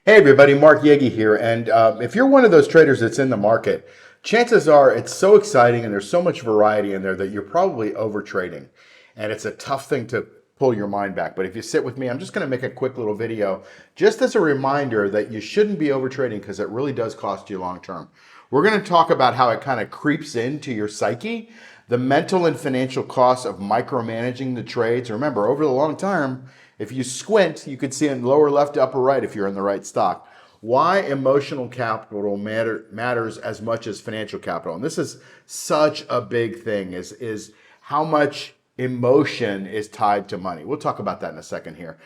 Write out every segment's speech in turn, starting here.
Hey everybody, Mark Yegi here. And if you're one of those traders that's in the market, chances are it's so exciting and there's so much variety in there that you're probably over trading. And it's a tough thing to pull your mind back. But if you sit with me, I'm just going to make a quick little video just as a reminder that you shouldn't be over trading because it really does cost you long term. We're going to talk about how it kind of creeps into your psyche, the mental and financial costs of micromanaging the trades. Remember, over the long term, if you squint, you could see in lower left, upper right if you're in the right stock. Why emotional capital matters as much as financial capital. And this is such a big thing is how much emotion is tied to money. We'll talk about that in a second here.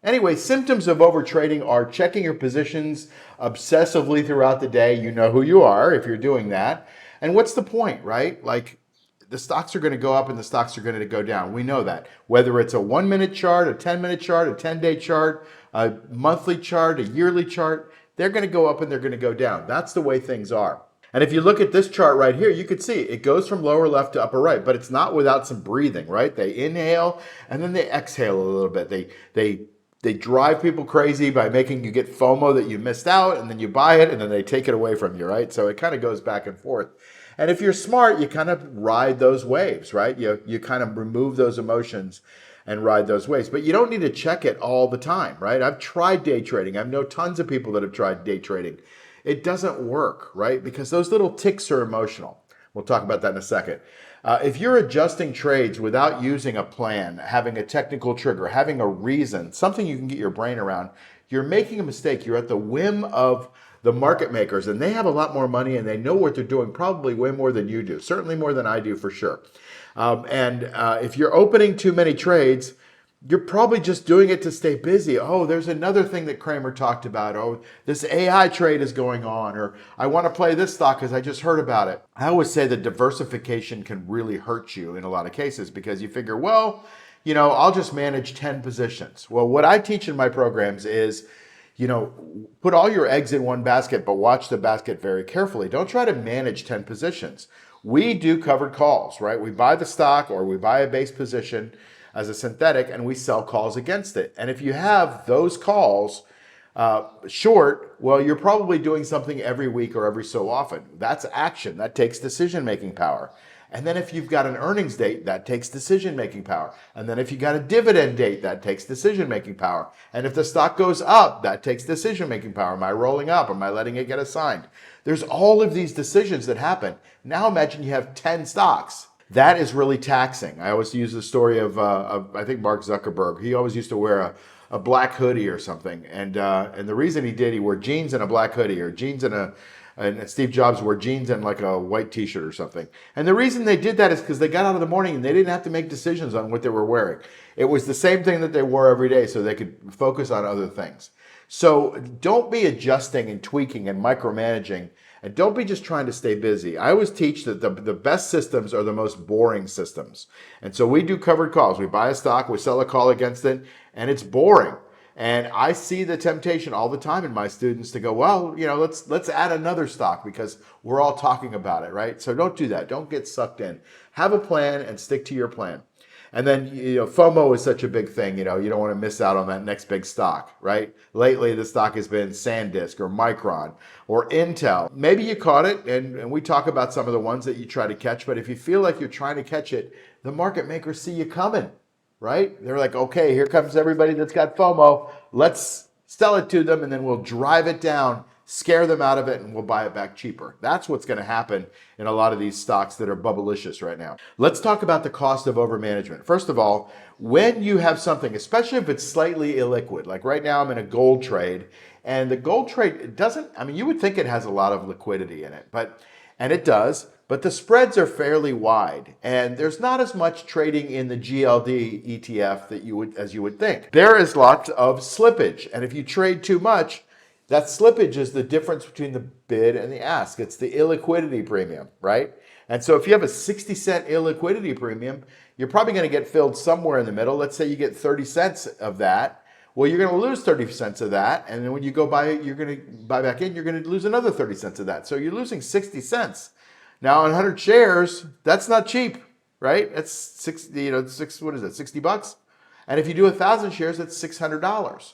Anyway, symptoms of overtrading are checking your positions obsessively throughout the day. You know who you are if you're doing that. And what's the point, right? Like, the stocks are going to go up and the stocks are going to go down. We know that. Whether it's a 1 minute chart, a 10-minute chart, a 10-day chart, a monthly chart, a yearly chart, they're going to go up and they're going to go down. That's the way things are. And if you look at this chart right here, you could see it goes from lower left to upper right, but it's not without some breathing, right? They inhale and then they exhale a little bit. They drive people crazy by making you get FOMO that you missed out, and then you buy it and then they take it away from you, right? So it kind of goes back and forth. And if you're smart, you kind of ride those waves, right? You kind of remove those emotions and ride those waves. But you don't need to check it all the time, right? I've tried day trading. I know tons of people that have tried day trading. It doesn't work, right? Because those little ticks are emotional. We'll talk about that in a second. If you're adjusting trades without using a plan, having a technical trigger, having a reason, something you can get your brain around, you're making a mistake. You're at the whim of the market makers, and they have a lot more money and they know what they're doing, probably way more than you do, certainly more than I do for sure. If you're opening too many trades, you're probably just doing it to stay busy. Oh, there's another thing that Kramer talked about. Oh, this AI trade is going on, or I want to play this stock because I just heard about it. I always say that diversification can really hurt you in a lot of cases because you figure, well, I'll just manage 10 positions. Well, what I teach in my programs is, put all your eggs in one basket, but watch the basket very carefully. Don't try to manage 10 positions. We do covered calls, right? We buy the stock or we buy a base position as a synthetic and we sell calls against it. And if you have those calls short, well, you're probably doing something every week or every so often. That's action. That takes decision-making power. And then if you've got an earnings date, that takes decision-making power. And then if you got a dividend date, that takes decision-making power. And if the stock goes up, that takes decision-making power. Am I rolling up? Am I letting it get assigned? There's all of these decisions that happen. Now imagine you have 10 stocks. That is really taxing. I always use the story of I think Mark Zuckerberg. He always used to wear a black hoodie or something. And the reason he wore jeans and a black hoodie, or jeans and Steve Jobs wore jeans and like a white t-shirt or something. And the reason they did that is because they got out of the morning and they didn't have to make decisions on what they were wearing. It was the same thing that they wore every day so they could focus on other things. So don't be adjusting and tweaking and micromanaging, and don't be just trying to stay busy. I always teach that the best systems are the most boring systems. And so we do covered calls. We buy a stock, we sell a call against it, and it's boring. And I see the temptation all the time in my students to go, well, let's add another stock because we're all talking about it, right? So don't do that. Don't get sucked in. Have a plan and stick to your plan. And then, FOMO is such a big thing. You don't want to miss out on that next big stock, right? Lately, the stock has been SanDisk or Micron or Intel. Maybe you caught it, and we talk about some of the ones that you try to catch. But if you feel like you're trying to catch it, the market makers see you coming, right? They're like, okay, here comes everybody that's got FOMO. Let's sell it to them, and then we'll drive it down, scare them out of it, and we'll buy it back cheaper. That's what's going to happen in a lot of these stocks that are bubblicious right now. Let's talk about the cost of overmanagement. First of all, when you have something, especially if it's slightly illiquid, like right now I'm in a gold trade, and the gold trade you would think it has a lot of liquidity in it, and it does, but the spreads are fairly wide, and there's not as much trading in the GLD ETF as you would think. There is lots of slippage, and if you trade too much, that slippage is the difference between the bid and the ask. It's the illiquidity premium, right? And so if you have a 60-cent illiquidity premium, you're probably going to get filled somewhere in the middle. Let's say you get 30 cents of that. Well, you're going to lose 30 cents of that. And then when you go buy it, you're going to buy back in, you're going to lose another 30 cents of that. So you're losing 60 cents. Now on 100 shares, that's not cheap, right? That's 60 bucks? And if you do 1,000 shares, that's $600.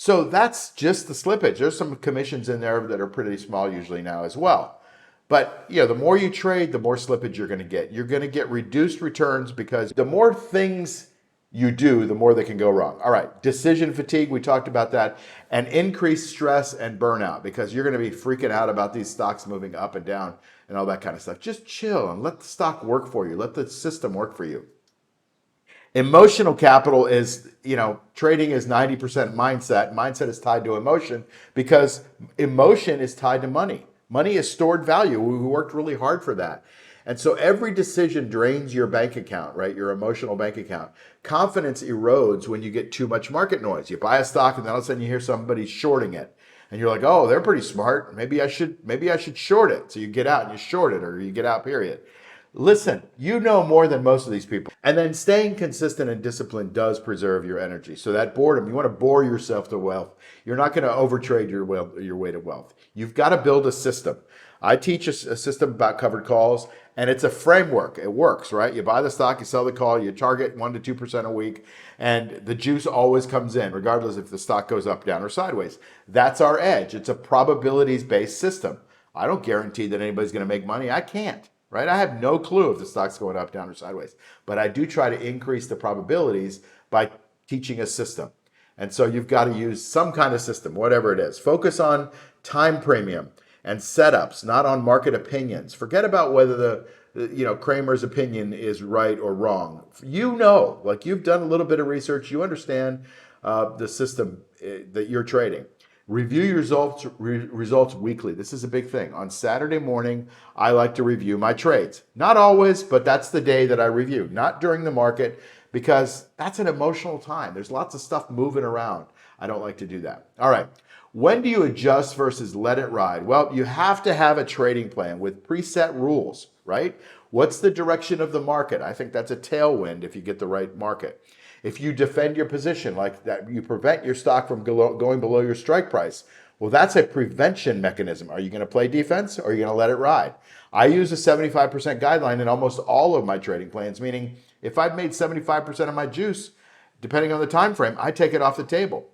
So that's just the slippage. There's some commissions in there that are pretty small usually now as well. But the more you trade, the more slippage you're going to get. You're going to get reduced returns because the more things you do, the more they can go wrong. All right, decision fatigue, we talked about that, and increased stress and burnout because you're going to be freaking out about these stocks moving up and down and all that kind of stuff. Just chill and let the stock work for you. Let the system work for you. Emotional capital is, trading is 90% mindset. Mindset is tied to emotion because emotion is tied to money. Money is stored value. We worked really hard for that. And so every decision drains your bank account, right? Your emotional bank account. Confidence erodes when you get too much market noise. You buy a stock and then all of a sudden you hear somebody shorting it. And you're like, oh, they're pretty smart. Maybe I should short it. So you get out and you short it, or you get out, period. Listen, you know more than most of these people. And then staying consistent and disciplined does preserve your energy. So that boredom, you want to bore yourself to wealth. You're not going to overtrade your way to wealth. You've got to build a system. I teach a system about covered calls, and it's a framework. It works, right? You buy the stock, you sell the call, you target 1% to 2% a week, and the juice always comes in, regardless if the stock goes up, down, or sideways. That's our edge. It's a probabilities-based system. I don't guarantee that anybody's going to make money. I can't. Right? I have no clue if the stock's going up, down, or sideways. But I do try to increase the probabilities by teaching a system. And so you've got to use some kind of system, whatever it is. Focus on time premium and setups, not on market opinions. Forget about whether the Kramer's opinion is right or wrong. Like you've done a little bit of research, you understand the system that you're trading. Review your results weekly. This is a big thing. On Saturday morning, I like to review my trades. Not always, but that's the day that I review. Not during the market, because that's an emotional time. There's lots of stuff moving around. I don't like to do that. All right. When do you adjust versus let it ride? Well, you have to have a trading plan with preset rules, right? What's the direction of the market? I think that's a tailwind if you get the right market. If you defend your position, like that, you prevent your stock from going below your strike price. Well, that's a prevention mechanism. Are you going to play defense, or are you going to let it ride? I use a 75% guideline in almost all of my trading plans, meaning if I've made 75% of my juice, depending on the time frame, I take it off the table.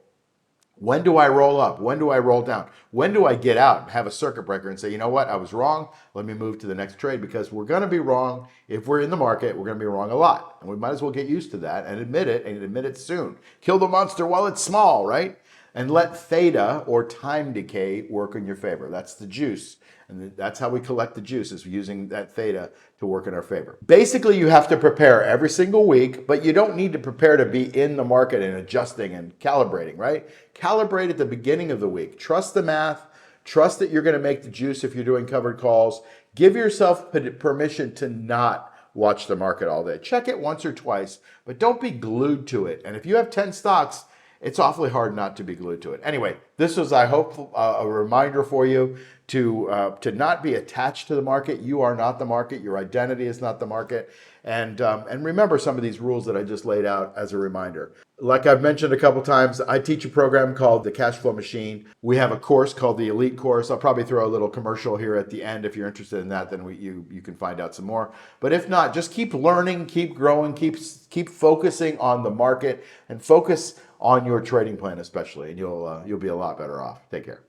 When do I roll up? When do I roll down? When do I get out and have a circuit breaker and say, you know what, I was wrong. Let me move to the next trade, because we're going to be wrong. If we're in the market, we're going to be wrong a lot. And we might as well get used to that and admit it soon. Kill the monster while it's small, right? And let theta, or time decay, work in your favor. That's the juice. And that's how we collect the juice, is using that theta to work in our favor. Basically, you have to prepare every single week, but you don't need to prepare to be in the market and adjusting and calibrating, right? Calibrate at the beginning of the week. Trust the math. Trust that you're going to make the juice if you're doing covered calls. Give yourself permission to not watch the market all day. Check it once or twice, but don't be glued to it. And if you have 10 stocks, it's awfully hard not to be glued to it. Anyway, this was, I hope, a reminder for you to not be attached to the market. You are not the market. Your identity is not the market. And remember some of these rules that I just laid out as a reminder. Like I've mentioned a couple times, I teach a program called the Cashflow Machine. We have a course called the Elite Course. I'll probably throw a little commercial here at the end. If you're interested in that, then you can find out some more. But if not, just keep learning, keep growing, keep focusing on the market, and focus on your trading plan especially, and you'll be a lot better off. Take care.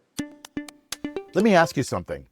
Let me ask you something.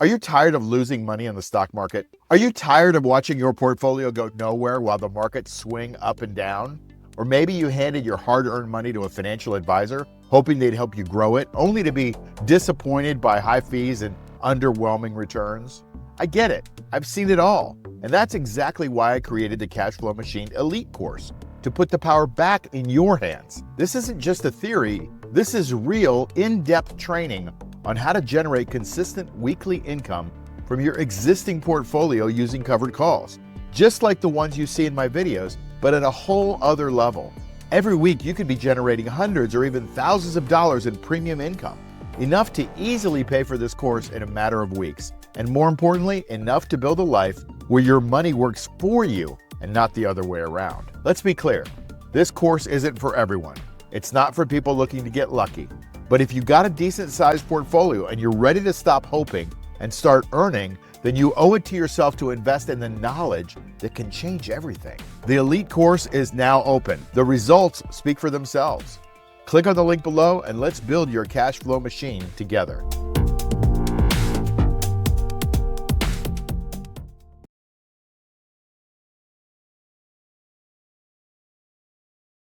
Are you tired of losing money in the stock market? Are you tired of watching your portfolio go nowhere while the markets swing up and down? Or maybe you handed your hard-earned money to a financial advisor, hoping they'd help you grow it, only to be disappointed by high fees and underwhelming returns? I get it. I've seen it all. And that's exactly why I created the Cashflow Machine Elite course, to put the power back in your hands. This isn't just a theory. This is real, in-depth training on how to generate consistent weekly income from your existing portfolio using covered calls, just like the ones you see in my videos, but at a whole other level. Every week, you could be generating hundreds or even thousands of dollars in premium income, enough to easily pay for this course in a matter of weeks. And more importantly, enough to build a life where your money works for you and not the other way around. Let's be clear, this course isn't for everyone. It's not for people looking to get lucky. But if you got a decent sized portfolio and you're ready to stop hoping and start earning, then you owe it to yourself to invest in the knowledge that can change everything. The Elite course is now open. The results speak for themselves. Click on the link below and let's build your cash flow machine together.